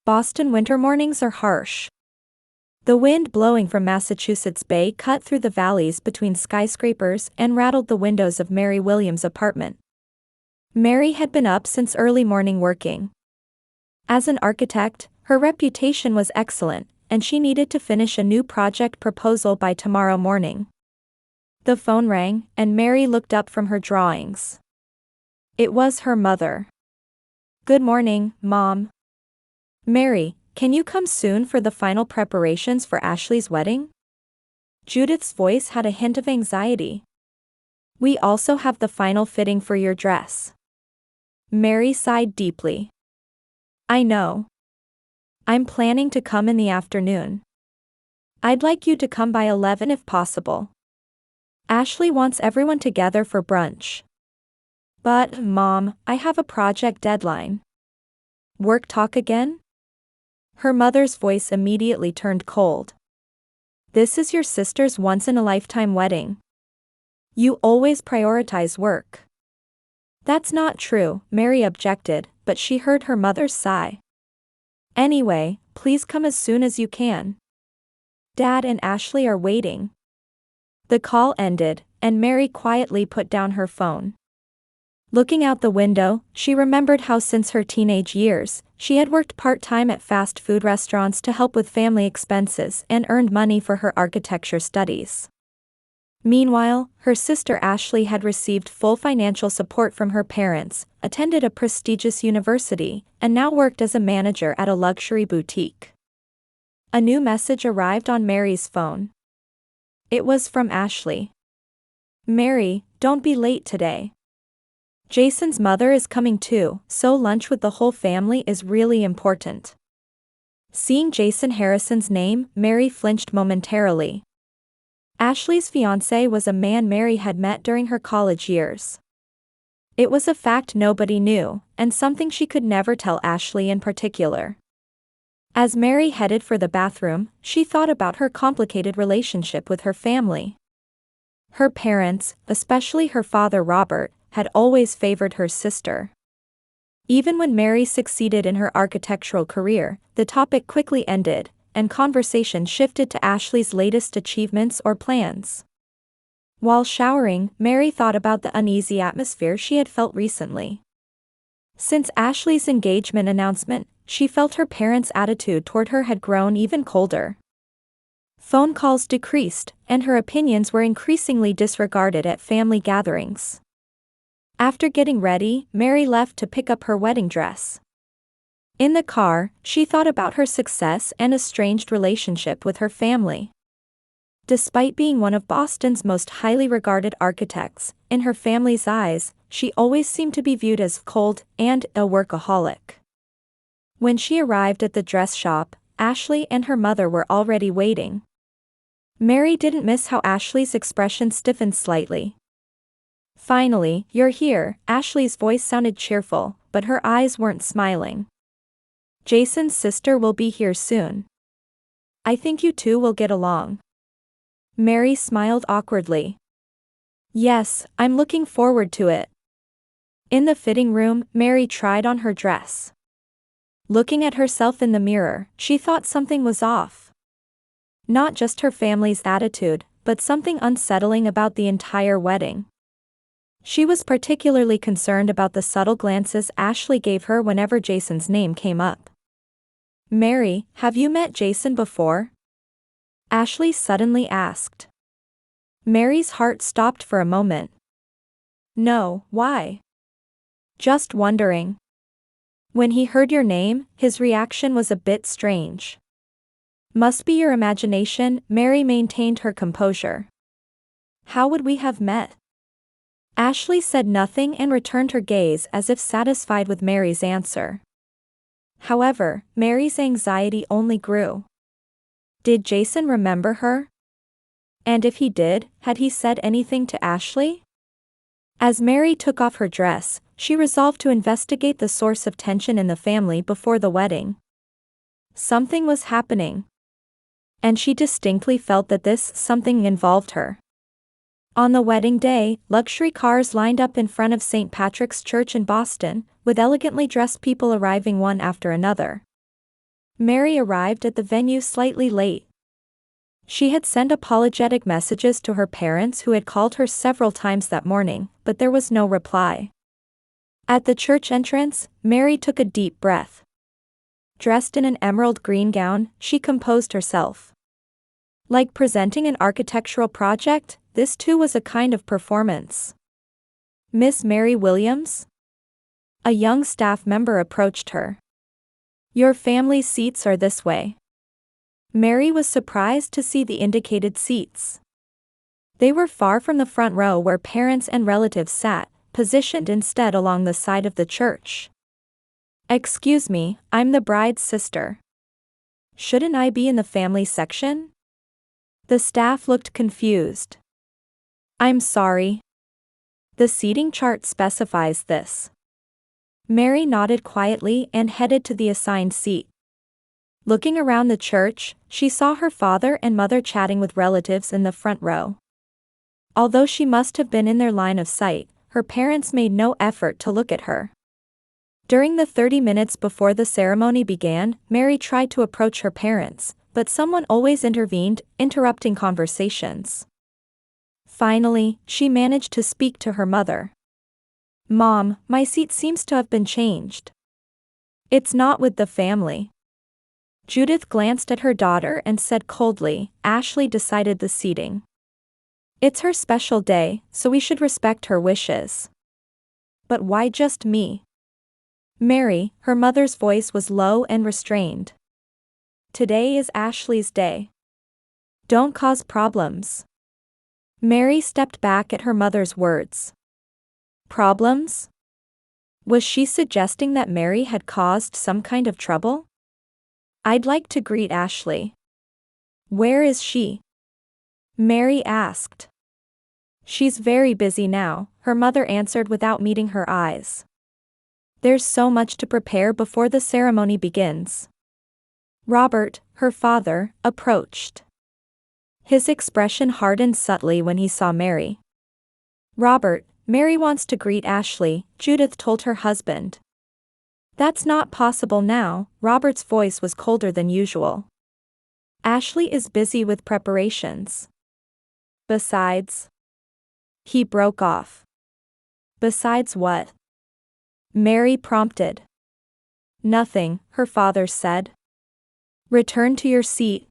Boston winter mornings are harsh. The wind blowing from Massachusetts Bay cut through the valleys between skyscrapers and rattled the windows of Mary Williams' apartment. Mary had been up since early morning working. As an architect, her reputation was excellent, and she needed to finish a new project proposal by tomorrow morning. The phone rang, and Mary looked up from her drawings. It was her mother. "Good morning, Mom." "Mary, can you come soon for the final preparations for Ashley's wedding?" Judith's voice had a hint of anxiety. "We also have the final fitting for your dress." Mary sighed deeply. "I know. I'm planning to come in the afternoon. I'd like you to come by 11 if possible. Ashley wants everyone together for brunch." "But, Mom, I have a project deadline." "Work talk again?" Her mother's voice immediately turned cold. "This is your sister's once-in-a-lifetime wedding. You always prioritize work." "That's not true," Mary objected, but she heard her mother's sigh. "Anyway, please come as soon as you can. Dad and Ashley are waiting." The call ended, and Mary quietly put down her phone. Looking out the window, she remembered how since her teenage years, she had worked part-time at fast food restaurants to help with family expenses and earned money for her architecture studies. Meanwhile, her sister Ashley had received full financial support from her parents, attended a prestigious university, and now worked as a manager at a luxury boutique. A new message arrived on Mary's phone. It was from Ashley. "Mary, don't be late today. Jason's mother is coming too, so lunch with the whole family is really important." Seeing Jason Harrison's name, Mary flinched momentarily. Ashley's fiancé was a man Mary had met during her college years. It was a fact nobody knew, and something she could never tell Ashley in particular. As Mary headed for the bathroom, she thought about her complicated relationship with her family. Her parents, especially her father Robert, had always favored her sister. Even when Mary succeeded in her architectural career, the topic quickly ended, and conversation shifted to Ashley's latest achievements or plans. While showering, Mary thought about the uneasy atmosphere she had felt recently. Since Ashley's engagement announcement, she felt her parents' attitude toward her had grown even colder. Phone calls decreased, and her opinions were increasingly disregarded at family gatherings. After getting ready, Mary left to pick up her wedding dress. In the car, she thought about her success and estranged relationship with her family. Despite being one of Boston's most highly regarded architects, in her family's eyes, she always seemed to be viewed as cold and a workaholic. When she arrived at the dress shop, Ashley and her mother were already waiting. Mary didn't miss how Ashley's expression stiffened slightly. "Finally, you're here," Ashley's voice sounded cheerful, but her eyes weren't smiling. "Jason's sister will be here soon. I think you two will get along." Mary smiled awkwardly. "Yes, I'm looking forward to it." In the fitting room, Mary tried on her dress. Looking at herself in the mirror, she thought something was off. Not just her family's attitude, but something unsettling about the entire wedding. She was particularly concerned about the subtle glances Ashley gave her whenever Jason's name came up. "Mary, have you met Jason before?" Ashley suddenly asked. Mary's heart stopped for a moment. "No, why?" "Just wondering." When he heard your name, his reaction was a bit strange. "Must be your imagination," Mary maintained her composure. "How would we have met?" Ashley said nothing and returned her gaze as if satisfied with Mary's answer. However, Mary's anxiety only grew. Did Jason remember her? And if he did, had he said anything to Ashley? As Mary took off her dress, she resolved to investigate the source of tension in the family before the wedding. Something was happening. And she distinctly felt that this something involved her. On the wedding day, luxury cars lined up in front of St. Patrick's Church in Boston, with elegantly dressed people arriving one after another. Mary arrived at the venue slightly late. She had sent apologetic messages to her parents who had called her several times that morning, but there was no reply. At the church entrance, Mary took a deep breath. Dressed in an emerald green gown, she composed herself. Like presenting an architectural project, this too was a kind of performance. "Miss Mary Williams?" A young staff member approached her. "Your family's seats are this way." Mary was surprised to see the indicated seats. They were far from the front row where parents and relatives sat, positioned instead along the side of the church. "Excuse me, I'm the bride's sister. Shouldn't I be in the family section?" The staff looked confused. "I'm sorry. The seating chart specifies this." Mary nodded quietly and headed to the assigned seat. Looking around the church, she saw her father and mother chatting with relatives in the front row. Although she must have been in their line of sight, her parents made no effort to look at her. During the 30 minutes before the ceremony began, Mary tried to approach her parents, but someone always intervened, interrupting conversations. Finally, she managed to speak to her mother. "Mom, my seat seems to have been changed." "It's not with the family." Judith glanced at her daughter and said coldly, "Ashley decided the seating. It's her special day, so we should respect her wishes." "But why just me?" "Mary," her mother's voice was low and restrained. "Today is Ashley's day. Don't cause problems." Mary stepped back at her mother's words. Problems? Was she suggesting that Mary had caused some kind of trouble? "I'd like to greet Ashley." "Where is she?" Mary asked. "She's very busy now," her mother answered without meeting her eyes. "There's so much to prepare before the ceremony begins." Robert, her father, approached. His expression hardened subtly when he saw Mary. "Robert, Mary wants to greet Ashley," Judith told her husband. "That's not possible now," Robert's voice was colder than usual. "Ashley is busy with preparations. Besides..." He broke off. "Besides what?" Mary prompted. "Nothing," her father said. "Return to your seat.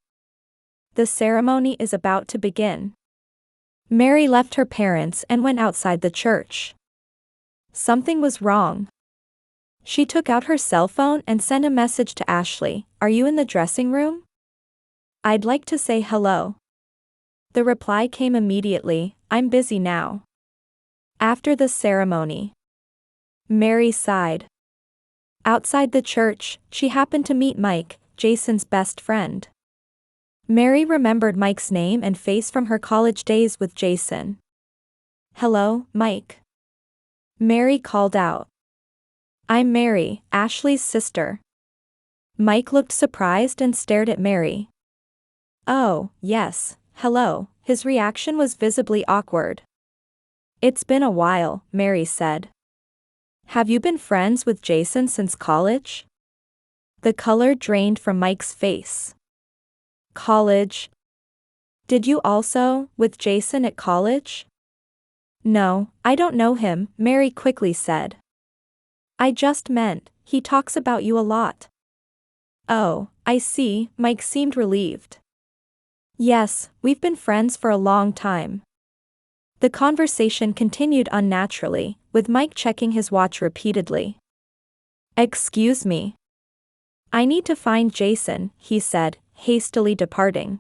The ceremony is about to begin." Mary left her parents and went outside the church. Something was wrong. She took out her cell phone and sent a message to Ashley. "Are you in the dressing room? I'd like to say hello." The reply came immediately, "I'm busy now." After the ceremony, Mary sighed. Outside the church, she happened to meet Mike, Jason's best friend. Mary remembered Mike's name and face from her college days with Jason. "Hello, Mike." Mary called out. "I'm Mary, Ashley's sister." Mike looked surprised and stared at Mary. "Oh, yes, hello." His reaction was visibly awkward. "It's been a while," Mary said. "Have you been friends with Jason since college?" The color drained from Mike's face. "College? Did you also, with Jason at college?" "No, I don't know him," Mary quickly said. "I just meant, he talks about you a lot." "Oh, I see," Mike seemed relieved. "Yes, we've been friends for a long time." The conversation continued unnaturally, with Mike checking his watch repeatedly. "Excuse me. I need to find Jason," he said, hastily departing.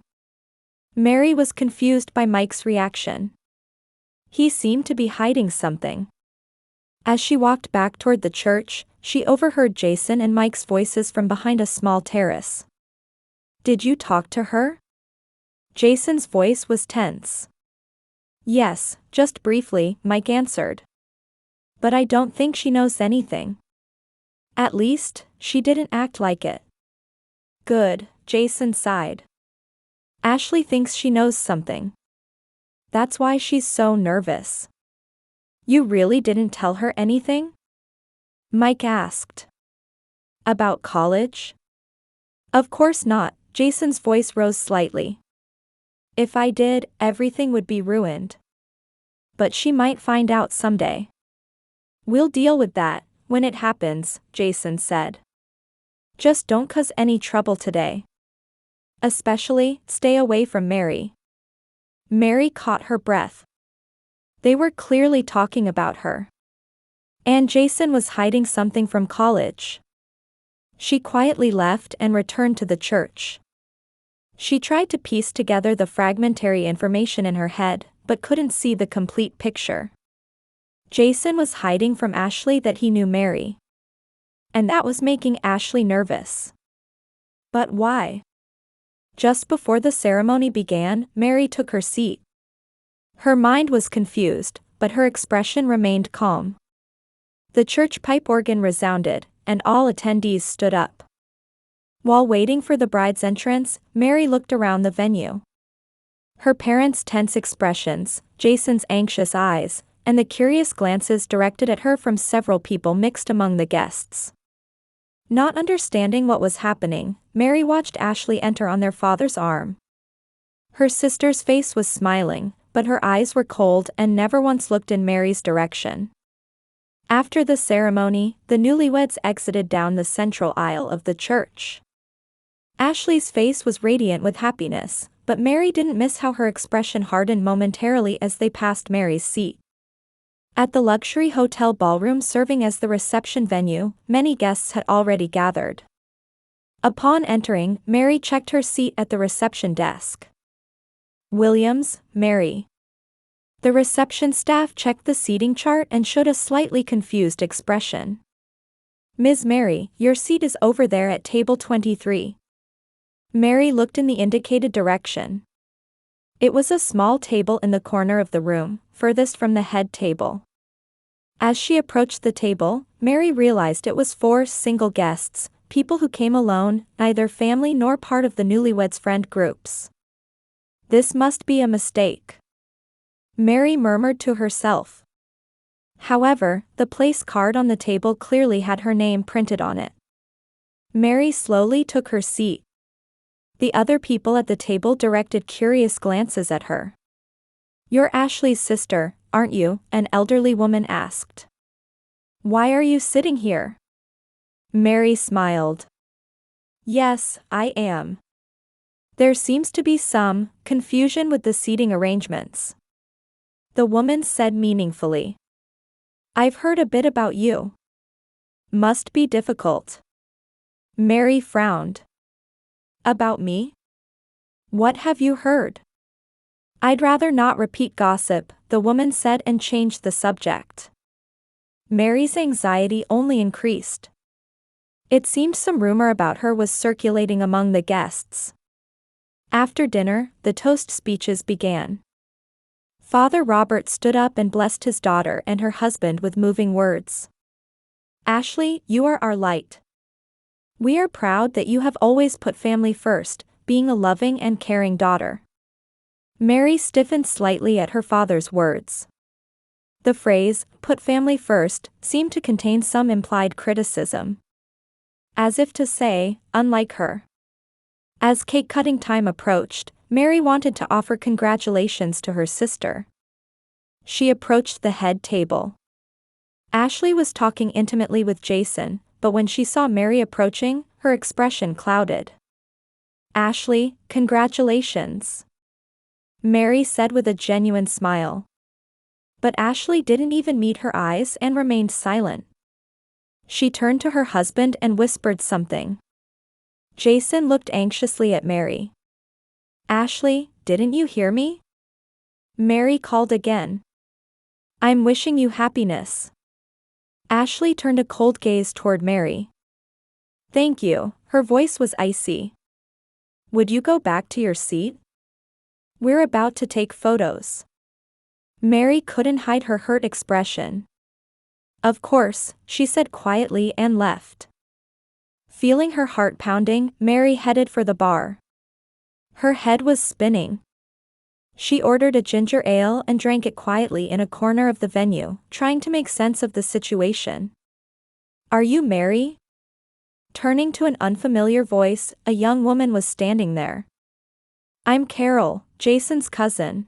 Mary was confused by Mike's reaction. He seemed to be hiding something. As she walked back toward the church, she overheard Jason and Mike's voices from behind a small terrace. "Did you talk to her?" Jason's voice was tense. "Yes, just briefly," Mike answered. "But I don't think she knows anything. At least, she didn't act like it." "Good," Jason sighed. "Ashley thinks she knows something. That's why she's so nervous." "You really didn't tell her anything?" Mike asked. "About college?" Of course not, Jason's voice rose slightly. If I did, everything would be ruined. But she might find out someday. We'll deal with that when it happens, Jason said. Just don't cause any trouble today. Especially, stay away from Mary. Mary caught her breath. They were clearly talking about her. And Jason was hiding something from college. She quietly left and returned to the church. She tried to piece together the fragmentary information in her head, but couldn't see the complete picture. Jason was hiding from Ashley that he knew Mary. And that was making Ashley nervous. But why? Just before the ceremony began, Mary took her seat. Her mind was confused, but her expression remained calm. The church pipe organ resounded, and all attendees stood up. While waiting for the bride's entrance, Mary looked around the venue. Her parents' tense expressions, Jason's anxious eyes, and the curious glances directed at her from several people mixed among the guests. Not understanding what was happening, Mary watched Ashley enter on their father's arm. Her sister's face was smiling, but her eyes were cold and never once looked in Mary's direction. After the ceremony, the newlyweds exited down the central aisle of the church. Ashley's face was radiant with happiness, but Mary didn't miss how her expression hardened momentarily as they passed Mary's seat. At the luxury hotel ballroom serving as the reception venue, many guests had already gathered. Upon entering, Mary checked her seat at the reception desk. Williams, Mary. The reception staff checked the seating chart and showed a slightly confused expression. Ms. Mary, your seat is over there at table 23. Mary looked in the indicated direction. It was a small table in the corner of the room, furthest from the head table. As she approached the table, Mary realized it was 4 single guests, people who came alone, neither family nor part of the newlyweds' friend groups. This must be a mistake, Mary murmured to herself. However, the place card on the table clearly had her name printed on it. Mary slowly took her seat. The other people at the table directed curious glances at her. You're Ashley's sister, aren't you? An elderly woman asked. Why are you sitting here? Mary smiled. Yes, I am. There seems to be some confusion with the seating arrangements, the woman said meaningfully. I've heard a bit about you. Must be difficult. Mary frowned. About me? What have you heard? I'd rather not repeat gossip, the woman said and changed the subject. Mary's anxiety only increased. It seemed some rumor about her was circulating among the guests. After dinner, the toast speeches began. Father Robert stood up and blessed his daughter and her husband with moving words. Ashley, you are our light. We are proud that you have always put family first, being a loving and caring daughter. Mary stiffened slightly at her father's words. The phrase, put family first, seemed to contain some implied criticism. As if to say, unlike her. As cake-cutting time approached, Mary wanted to offer congratulations to her sister. She approached the head table. Ashley was talking intimately with Jason, but when she saw Mary approaching, her expression clouded. Ashley, congratulations, Mary said with a genuine smile. But Ashley didn't even meet her eyes and remained silent. She turned to her husband and whispered something. Jason looked anxiously at Mary. Ashley, didn't you hear me? Mary called again. I'm wishing you happiness. Ashley turned a cold gaze toward Mary. Thank you, her voice was icy. Would you go back to your seat? We're about to take photos. Mary couldn't hide her hurt expression. Of course, she said quietly and left. Feeling her heart pounding, Mary headed for the bar. Her head was spinning. She ordered a ginger ale and drank it quietly in a corner of the venue, trying to make sense of the situation. Are you Mary? Turning to an unfamiliar voice, a young woman was standing there. "I'm Carol, Jason's cousin."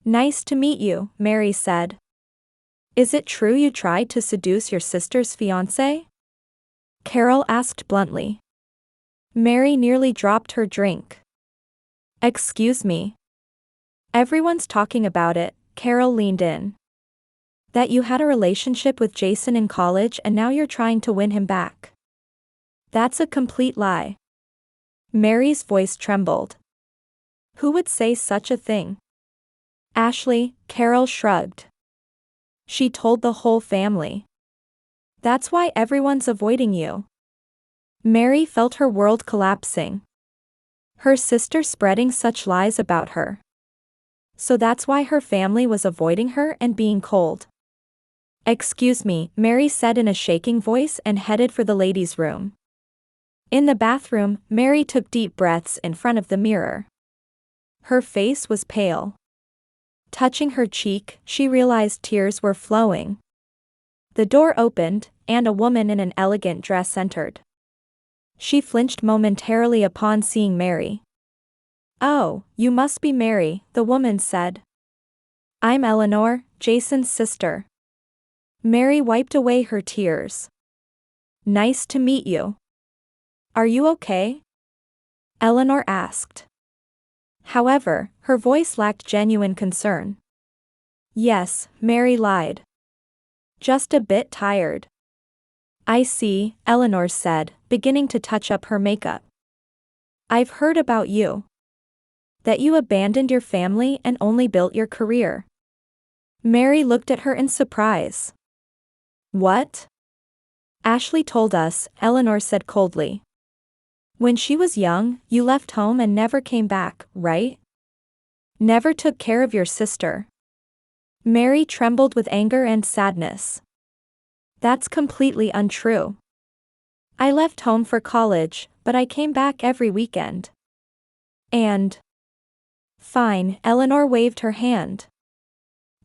"Nice to meet you," Mary said. "Is it true you tried to seduce your sister's fiancé?" Carol asked bluntly. Mary nearly dropped her drink. "Excuse me. Everyone's talking about it," Carol leaned in. "That you had a relationship with Jason in college and now you're trying to win him back. That's a complete lie." Mary's voice trembled. "Who would say such a thing?" "Ashley," Carol shrugged. "She told the whole family. That's why everyone's avoiding you." Mary felt her world collapsing. Her sister spreading such lies about her. So that's why her family was avoiding her and being cold. "Excuse me," Mary said in a shaking voice and headed for the ladies' room. In the bathroom, Mary took deep breaths in front of the mirror. Her face was pale. Touching her cheek, she realized tears were flowing. The door opened, and a woman in an elegant dress entered. She flinched momentarily upon seeing Mary. "Oh, you must be Mary," the woman said. "I'm Eleanor, Jason's sister." Mary wiped away her tears. "Nice to meet you. Are you okay?" Eleanor asked. However, her voice lacked genuine concern. "Yes," Mary lied. "Just a bit tired." "I see," Eleanor said, beginning to touch up her makeup. "I've heard about you. That you abandoned your family and only built your career." Mary looked at her in surprise. "What?" "Ashley told us," Eleanor said coldly. "When she was young, you left home and never came back, right? Never took care of your sister." Mary trembled with anger and sadness. "That's completely untrue. I left home for college, but I came back every weekend. And..." "Fine," Eleanor waved her hand.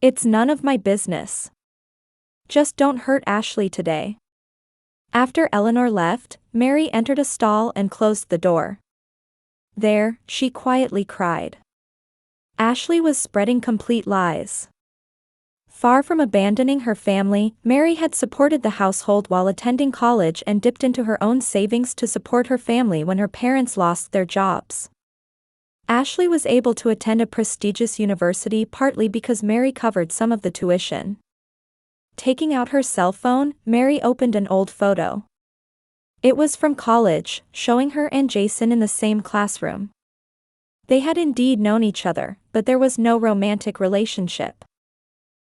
"It's none of my business. Just don't hurt Ashley today." After Eleanor left, Mary entered a stall and closed the door. There, she quietly cried. Ashley was spreading complete lies. Far from abandoning her family, Mary had supported the household while attending college and dipped into her own savings to support her family when her parents lost their jobs. Ashley was able to attend a prestigious university partly because Mary covered some of the tuition. Taking out her cell phone, Mary opened an old photo. It was from college, showing her and Jason in the same classroom. They had indeed known each other, but there was no romantic relationship.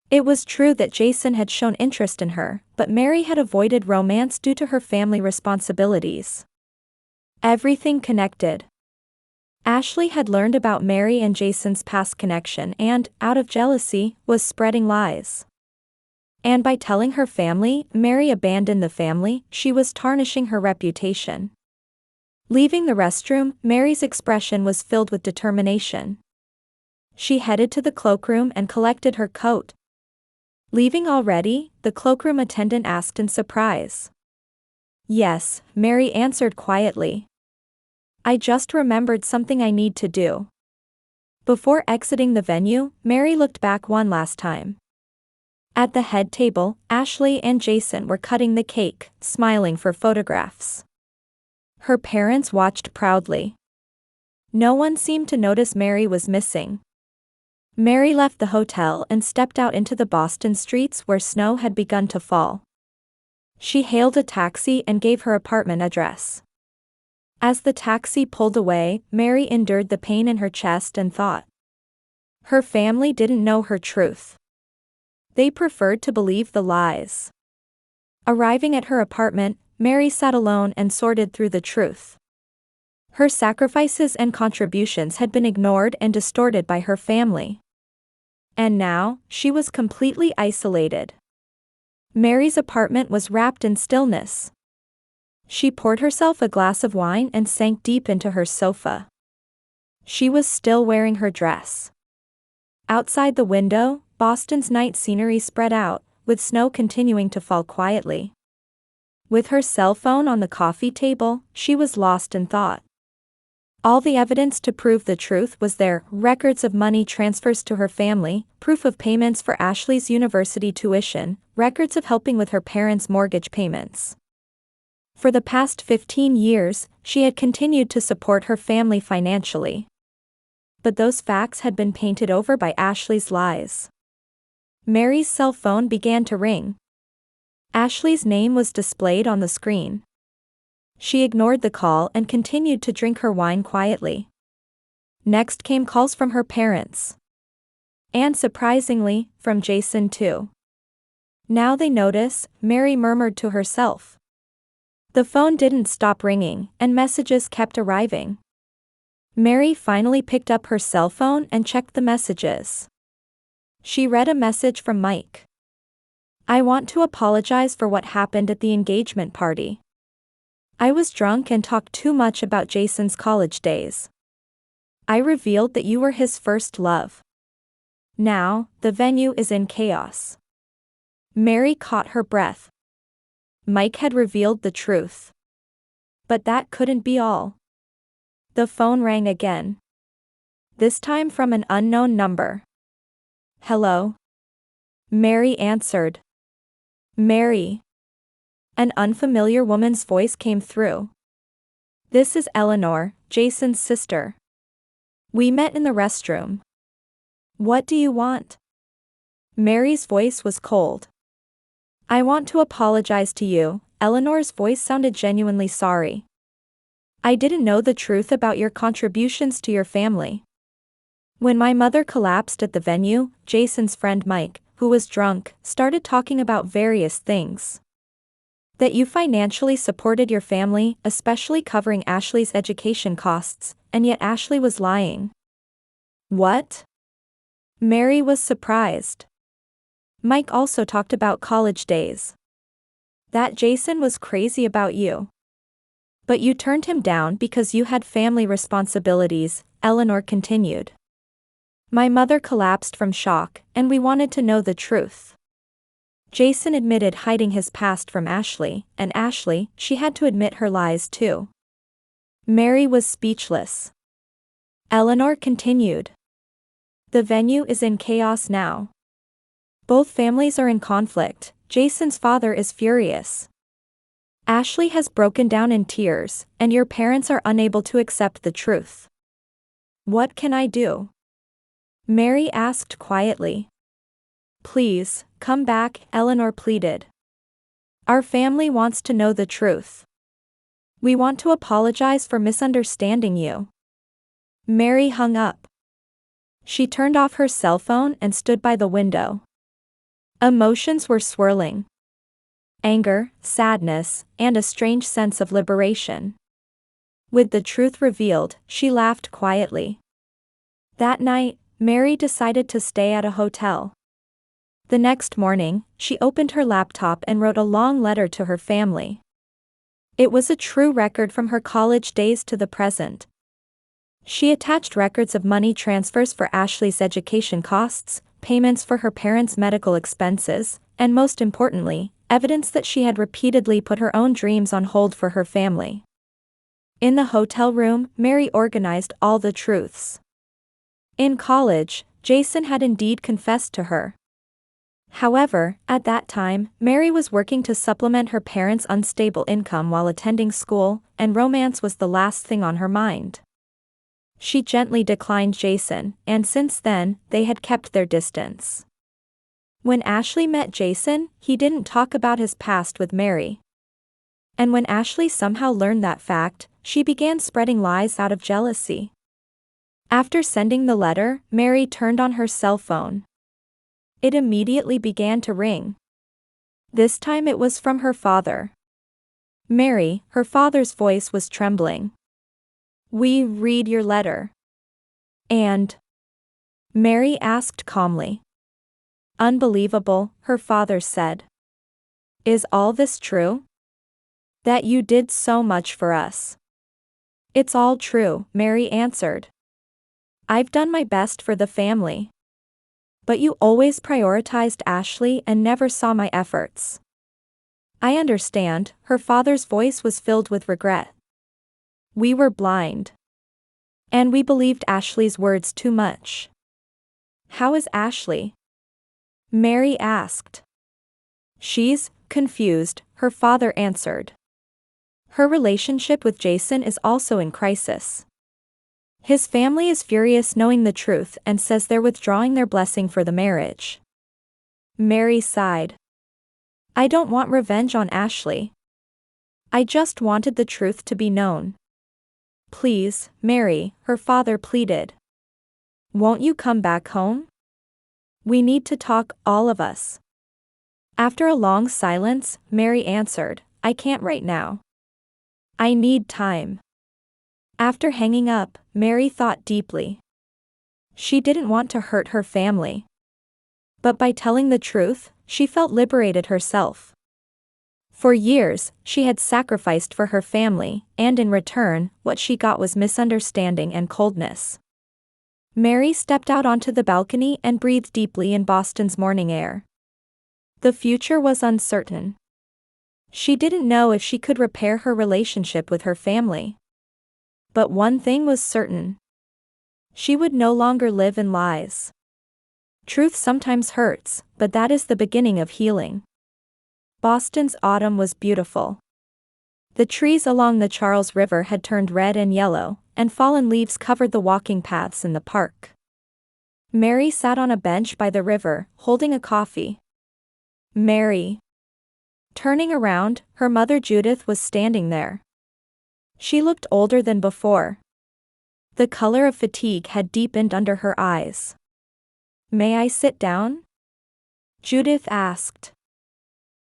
It was true that Jason had shown interest in her, but Mary had avoided romance due to her family responsibilities. Everything connected. Ashley had learned about Mary and Jason's past connection and, out of jealousy, was spreading lies. And by telling her family Mary abandoned the family, she was tarnishing her reputation. Leaving the restroom, Mary's expression was filled with determination. She headed to the cloakroom and collected her coat. "Leaving already?" the cloakroom attendant asked in surprise. "Yes," Mary answered quietly. "I just remembered something I need to do." Before exiting the venue, Mary looked back one last time. At the head table, Ashley and Jason were cutting the cake, smiling for photographs. Her parents watched proudly. No one seemed to notice Mary was missing. Mary left the hotel and stepped out into the Boston streets where snow had begun to fall. She hailed a taxi and gave her apartment address. As the taxi pulled away, Mary endured the pain in her chest and thought. Her family didn't know her truth. They preferred to believe the lies. Arriving at her apartment, Mary sat alone and sorted through the truth. Her sacrifices and contributions had been ignored and distorted by her family. And now, she was completely isolated. Mary's apartment was wrapped in stillness. She poured herself a glass of wine and sank deep into her sofa. She was still wearing her dress. Outside the window, Boston's night scenery spread out, with snow continuing to fall quietly. With her cell phone on the coffee table, she was lost in thought. All the evidence to prove the truth was there: records of money transfers to her family, proof of payments for Ashley's university tuition, records of helping with her parents' mortgage payments. For the past 15 years, she had continued to support her family financially. But those facts had been painted over by Ashley's lies. Mary's cell phone began to ring. Ashley's name was displayed on the screen. She ignored the call and continued to drink her wine quietly. Next came calls from her parents. And surprisingly, from Jason too. Now they notice, Mary murmured to herself. The phone didn't stop ringing, and messages kept arriving. Mary finally picked up her cell phone and checked the messages. She read a message from Mike. "I want to apologize for what happened at the engagement party. I was drunk and talked too much about Jason's college days. I revealed that you were his first love. Now, the venue is in chaos." Mary caught her breath. Mike had revealed the truth. But that couldn't be all. The phone rang again. This time from an unknown number. "Hello?" Mary answered. "Mary." An unfamiliar woman's voice came through. "This is Eleanor, Jason's sister. We met in the restroom. What do you want?" Mary's voice was cold. "I want to apologize to you." Eleanor's voice sounded genuinely sorry. "I didn't know the truth about your contributions to your family. When my mother collapsed at the venue, Jason's friend Mike, who was drunk, started talking about various things. That you financially supported your family, especially covering Ashley's education costs, and yet Ashley was lying." "What?" Mary was surprised. "Mike also talked about college days. That Jason was crazy about you. But you turned him down because you had family responsibilities," Eleanor continued. "My mother collapsed from shock, and we wanted to know the truth. Jason admitted hiding his past from Ashley, and Ashley, she had to admit her lies too." Mary was speechless. Eleanor continued. "The venue is in chaos now. Both families are in conflict. Jason's father is furious. Ashley has broken down in tears, and your parents are unable to accept the truth. What can I do?" Mary asked quietly. "Please, come back," Eleanor pleaded. "Our family wants to know the truth. We want to apologize for misunderstanding you." Mary hung up. She turned off her cell phone and stood by the window. Emotions were swirling. Anger, sadness, and a strange sense of liberation. With the truth revealed, she laughed quietly. That night, Mary decided to stay at a hotel. The next morning, she opened her laptop and wrote a long letter to her family. It was a true record from her college days to the present. She attached records of money transfers for Ashley's education costs, payments for her parents' medical expenses, and most importantly, evidence that she had repeatedly put her own dreams on hold for her family. In the hotel room, Mary organized all the truths. In college, Jason had indeed confessed to her. However, at that time, Mary was working to supplement her parents' unstable income while attending school, and romance was the last thing on her mind. She gently declined Jason, and since then, they had kept their distance. When Ashley met Jason, he didn't talk about his past with Mary. And when Ashley somehow learned that fact, she began spreading lies out of jealousy. After sending the letter, Mary turned on her cell phone. It immediately began to ring. This time it was from her father. "Mary," her father's voice was trembling. "We read your letter." "And?" Mary asked calmly. "Unbelievable," her father said. "Is all this true? That you did so much for us?" "It's all true," Mary answered. "I've done my best for the family. But you always prioritized Ashley and never saw my efforts. I understand, her father's voice was filled with regret. We were blind. And we believed Ashley's words too much. How is Ashley? Mary asked. She's confused, her father answered. Her relationship with Jason is also in crisis. His family is furious knowing the truth and says they're withdrawing their blessing for the marriage. Mary sighed. I don't want revenge on Ashley. I just wanted the truth to be known. Please, Mary, her father pleaded. Won't you come back home? We need to talk, all of us. After a long silence, Mary answered, I can't right now. I need time. After hanging up, Mary thought deeply. She didn't want to hurt her family. But by telling the truth, she felt liberated herself. For years, she had sacrificed for her family, and in return, what she got was misunderstanding and coldness. Mary stepped out onto the balcony and breathed deeply in Boston's morning air. The future was uncertain. She didn't know if she could repair her relationship with her family. But one thing was certain. She would no longer live in lies. Truth sometimes hurts, but that is the beginning of healing. Boston's autumn was beautiful. The trees along the Charles River had turned red and yellow, and fallen leaves covered the walking paths in the park. Mary sat on a bench by the river, holding a coffee. Mary. Turning around, her mother Judith was standing there. She looked older than before. The color of fatigue had deepened under her eyes. May I sit down? Judith asked.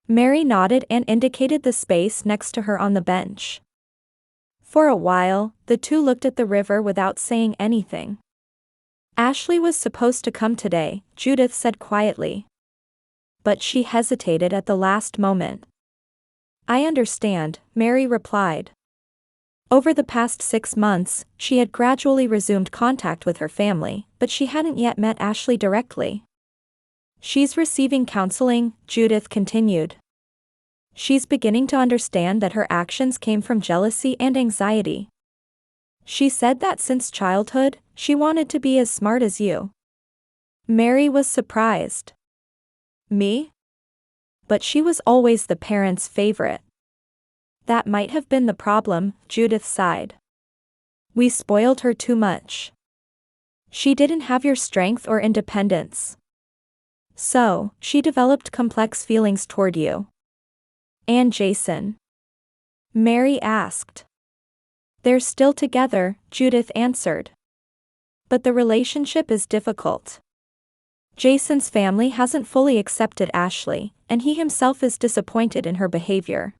Mary nodded and indicated the space next to her on the bench. For a while, the two looked at the river without saying anything. Ashley was supposed to come today, Judith said quietly. But she hesitated at the last moment. I understand, Mary replied. Over the past 6 months, she had gradually resumed contact with her family, but she hadn't yet met Ashley directly. She's receiving counseling, Judith continued. She's beginning to understand that her actions came from jealousy and anxiety. She said that since childhood, she wanted to be as smart as you. Mary was surprised. Me? But she was always the parents' favorite. That might have been the problem, Judith sighed. We spoiled her too much. She didn't have your strength or independence. So, she developed complex feelings toward you. And Jason? Mary asked. They're still together, Judith answered. But the relationship is difficult. Jason's family hasn't fully accepted Ashley, and he himself is disappointed in her behavior.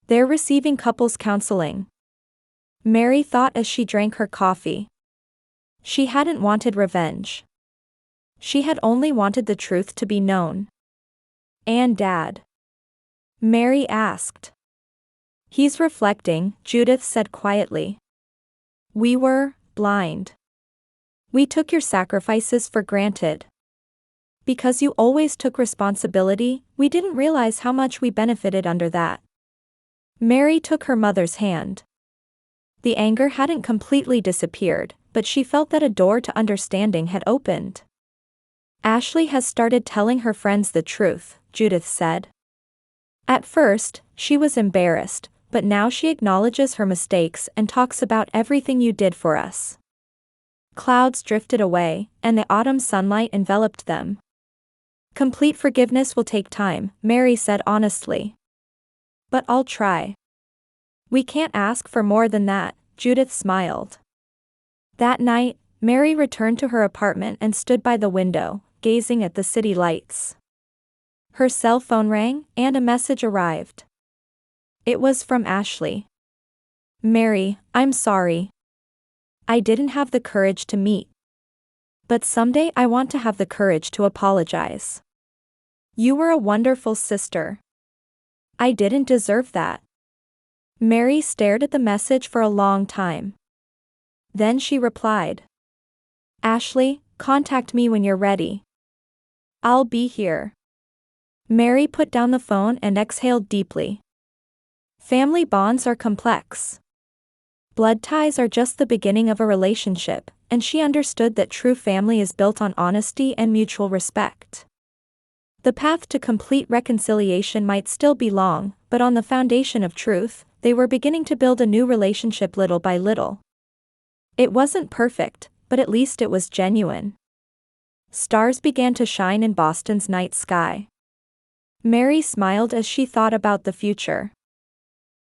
They're receiving couples counseling. Mary thought as she drank her coffee. She hadn't wanted revenge. She had only wanted the truth to be known. And Dad? Mary asked. He's reflecting, Judith said quietly. We were blind. We took your sacrifices for granted. Because you always took responsibility, we didn't realize how much we benefited under that. Mary took her mother's hand. The anger hadn't completely disappeared, but she felt that a door to understanding had opened. Ashley has started telling her friends the truth, Judith said. At first, she was embarrassed, but now she acknowledges her mistakes and talks about everything you did for us. Clouds drifted away, and the autumn sunlight enveloped them. Complete forgiveness will take time, Mary said honestly. But I'll try. We can't ask for more than that, Judith smiled. That night, Mary returned to her apartment and stood by the window, gazing at the city lights. Her cell phone rang, and a message arrived. It was from Ashley. Mary, I'm sorry. I didn't have the courage to meet. But someday I want to have the courage to apologize. You were a wonderful sister. I didn't deserve that. Mary stared at the message for a long time. Then she replied. Ashley, contact me when you're ready. I'll be here. Mary put down the phone and exhaled deeply. Family bonds are complex. Blood ties are just the beginning of a relationship, and she understood that true family is built on honesty and mutual respect. The path to complete reconciliation might still be long, but on the foundation of truth, they were beginning to build a new relationship little by little. It wasn't perfect, but at least it was genuine. Stars began to shine in Boston's night sky. Mary smiled as she thought about the future.